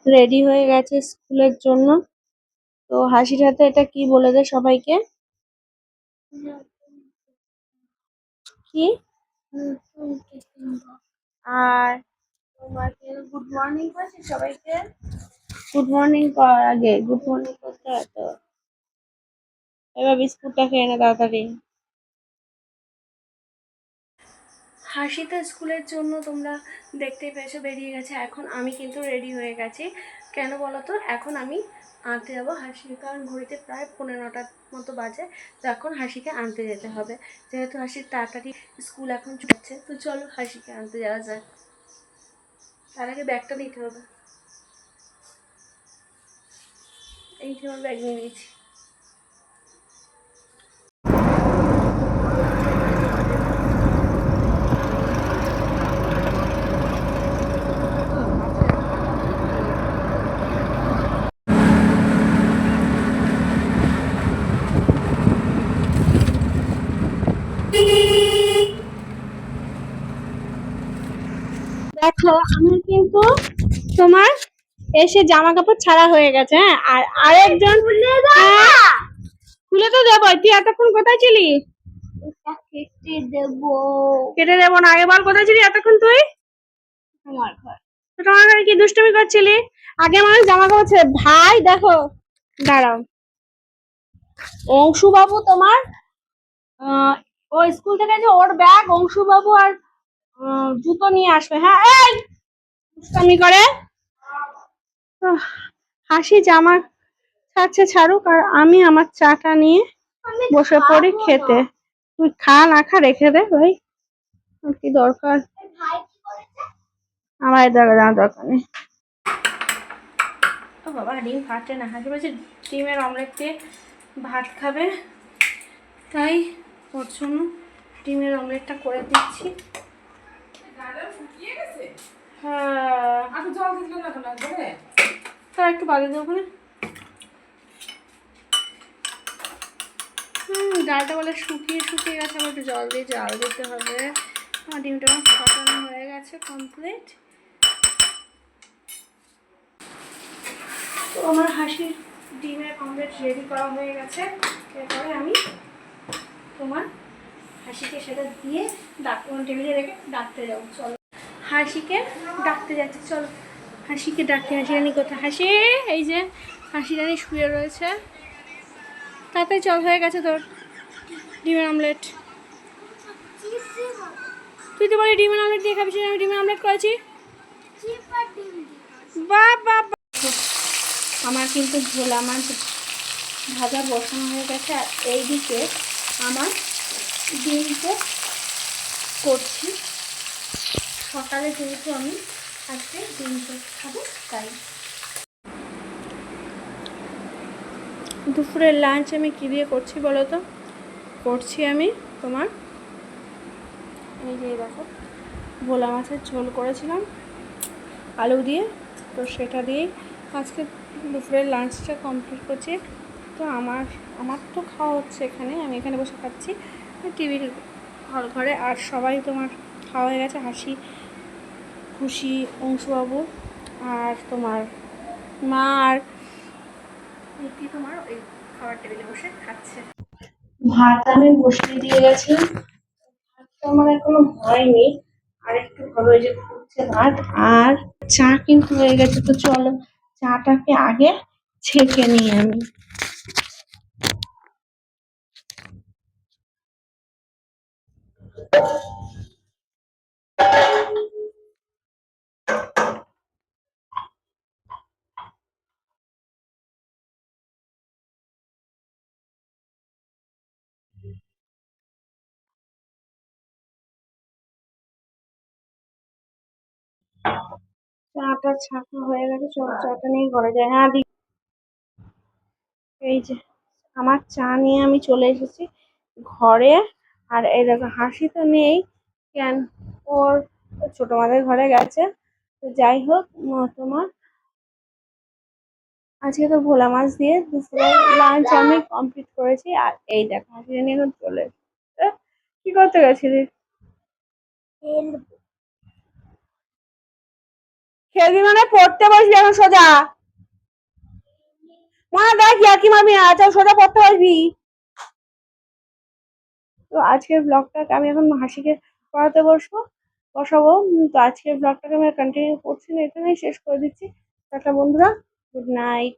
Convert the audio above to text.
Ready হয়ে গেছে স্কুলের জন্য। তো হাসির হাতে এটা কি বলে দে সবাইকে। কি? আর তোমাকে গুড মর্নিং করছি সবাইকে। গুড মর্নিং করার আগে গুড মর্নিং করতে হয় তো। এবার বিস্কুটটা খেয়ে নে তাড়াতাড়ি। হাসি তো স্কুলের জন্য তোমরা দেখতেই পেয়েছো বেরিয়ে গেছে। এখন আমি কিন্তু রেডি হয়ে গেছি। কেন বলো তো, এখন আমি আনতে যাবো হাসিকে, কারণ ঘড়িতে প্রায় 15টার মতো বাজে। তো এখন হাসিকে আনতে যেতে হবে, যেহেতু হাসির তাড়াতাড়ি স্কুল এখন চলছে। তো চলো হাসিকে আনতে যাওয়া যায়। তার আগে ব্যাগটা নিতে হবে। এই যে আমার ব্যাগ নিয়ে নিয়েছি। দেখো আমার কিন্তু তোমার এসে জামা কাপড় ছাড়া হয়ে গেছে। হ্যাঁ, আর আরেকজন খুলে তো দেবো। তুই এতক্ষণ কোথায় ছিলি? কেটে দেবো। কেটে দেবো না, আগে বল কোথায় ছিলি এতক্ষণ তুই? তোমার ঘর। তোমার ঘরে কি দুষ্টুমি করছিলি? আগে মানুষ জামা কাপড় ছেড়ে ভাই দেখো। দাঁড়াও, অংশু বাবু তোমার ও স্কুল থেকে যে ওর ব্যাগ অংশু বাবু আর জুতো নিয়ে আসবে। হ্যাঁ, এই দুষ্টামি করে। হাসি জামা ছাড়ছে ছাড়ুক, আর আমি আমার চাটা নিয়ে বসে পড়ি খেতে। তুই খা না খা রেখে দে ভাই, কি দরকার আমার জানার দরকার নেই। ও বাবা, ডিম ফাটে না। হাসি বলছে ডিমের অমলেট দিয়ে ভাত খাবে, তাই ওর জন্য ডিমের অমলেটটা করে দিচ্ছি। হ্যাঁ, তার একটু বাদে দেবো ওখানে। ডালটা বলে শুকিয়ে শুকিয়ে গেছে, আবার একটু জল দিয়ে জাল দিতে হবে। আমার ডিমটা ফাটানো হয়ে গেছে কমপ্লিট। তো আমার হাসির ডিমের অমলেট রেডি করা হয়ে গেছে। এরপরে আমি তোমার হাসিকে সেটা দিয়ে টেবিলে রেখে ডাকতে যাবো। চলো হাসিকে ডাকতে যাচ্ছি, চলো হাসিকে ডাকতে। হাসি রানী কোথায়? হাসি, এই যে হাসি রানী শুয়ে রয়েছে। তাতে চল, হয়ে গেছে তোর ডিমের অমলেট। তুই তো বলি ডিমের অমলেট দিয়ে খাবি, আমি ডিমের অমলেট করেছি। বাবা, আমার কিন্তু ভোলা মাছ ভাজা বসানো হয়ে গেছে, আর এইদিকে আমার ডিম পোস্ট করছি। সকালে যেহেতু আমি আজকে ডিম পোস্ট খাবো, তাই। দুপুরের লাঞ্চ আমি কী দিয়ে করছি বলো তো? করছি আমি তোমার এই যে দেখো, ভোলা মাছের ঝোল করেছিলাম আলু দিয়ে, তো সেটা দিয়েই আজকে দুপুরের লাঞ্চটা কমপ্লিট করছি। তো আমার তো খাওয়া হচ্ছে এখানে, আমি এখানে বসে খাচ্ছি টিভির হল ঘরে। আর সবাই তোমার খাওয়া হয়ে গেছে। হাসি, খুশি, অংশুবাবু আর তোমার মা আর তোমার ওই খাবার টেবিলে বসে খাচ্ছে। ভাত আমি বসিয়ে দিয়ে গেছি, আমার এখনো হয়নি, আর একটু হবে। যে ফুটছে ভাত, আর চা কিন্তু হয়ে গেছে। তো চলো চাটাকে আগে ছেঁকে নিই আমি। চাটা ছাঁকা হয়ে গেছে, চলো চাটা নিয়ে ঘরে যাই। হ্যাঁ এই যে আমার চা নিয়ে আমি চলে এসেছি ঘরে। আর এই দেখো হাসি তো নেই, কেন ওর ছোট মাদের ঘরে গেছে। তো যাই হোক, তোমার আজকে তো ভোলা মাছ দিয়ে দুপুরের লাঞ্চ আমি কমপ্লিট করেছি। আর এই দেখো হাসি নিয়ে এখন চলে এসেছে। কি করতে গেছিলি? খেলবি মানে পড়তে বসবি এখন সোজা। মা দেখ কি মারবি না, আচ্ছা সোজা পড়তে বসবি। তো আজকের ব্লগটাকে আমি এখন হাসিকে পড়াতে বসাবো। তো আজকের ব্লগটাকে আমি কন্টিনিউ করছি না, এখানেই শেষ করে দিচ্ছি। টাটা বন্ধুরা, গুড নাইট।